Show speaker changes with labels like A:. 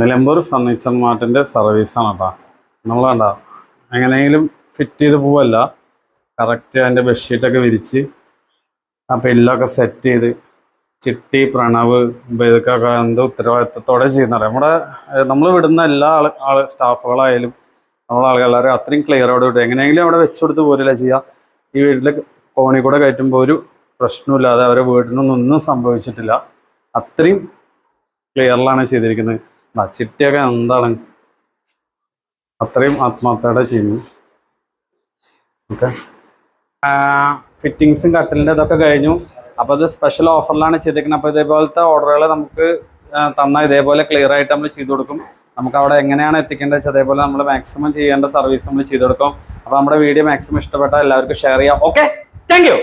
A: Nilambur furniture മാർട്ടിൻ്റെ സർവീസാണ് കേട്ടോ. നമ്മൾ വേണ്ട എങ്ങനെയെങ്കിലും ഫിറ്റ് ചെയ്ത് പോവല്ല, കറക്റ്റ് അതിൻ്റെ ബെഡ്ഷീറ്റൊക്കെ വിരിച്ച് ആ പില്ലൊക്കെ സെറ്റ് ചെയ്ത് ചിട്ടി പ്രണവ് ഇതൊക്കെ എന്തോ ഉത്തരവാദിത്തത്തോടെ ചെയ്യുന്നത്. നമ്മൾ വിടുന്ന എല്ലാ സ്റ്റാഫുകളായാലും ആളുകളെല്ലാവരും അത്രയും ക്ലിയറോടെ വിടും. എങ്ങനെയെങ്കിലും അവിടെ വെച്ചു കൊടുത്ത് പോരില്ല ചെയ്യുക. ഈ വീട്ടിൽ കോണി കൂടെ കയറ്റുമ്പോൾ ഒരു പ്രശ്നമില്ലാതെ അവരെ വീട്ടിനൊന്നും സംഭവിച്ചിട്ടില്ല. അത്രയും ക്ലിയറിലാണ് ചെയ്തിരിക്കുന്നത്. ചിട്ടിയൊക്കെ എന്താണ് അത്രയും ആത്മാർത്ഥയോടെ ചെയ്യുന്നു. ഓക്കെ, ഫിറ്റിങ്സും കട്ടിലിൻ്റെ ഇതൊക്കെ കഴിഞ്ഞു. അപ്പോൾ അത് സ്പെഷ്യൽ ഓഫറിലാണ് ചെയ്തിരിക്കുന്നത്. അപ്പോൾ ഇതേപോലത്തെ ഓർഡറുകൾ നമുക്ക് തന്നാൽ ഇതേപോലെ ക്ലിയർ ആയിട്ട് നമ്മൾ ചെയ്തു കൊടുക്കും. നമുക്ക് അവിടെ എങ്ങനെയാണ് എത്തിക്കേണ്ടത് വെച്ചാൽ അതേപോലെ നമ്മൾ മാക്സിമം ചെയ്യേണ്ട സർവീസ് നമ്മൾ ചെയ്തു കൊടുക്കും. അപ്പോൾ നമ്മുടെ വീഡിയോ മാക്സിമം ഇഷ്ടപ്പെട്ടാൽ എല്ലാവർക്കും ഷെയർ ചെയ്യാം. Okay, thank you.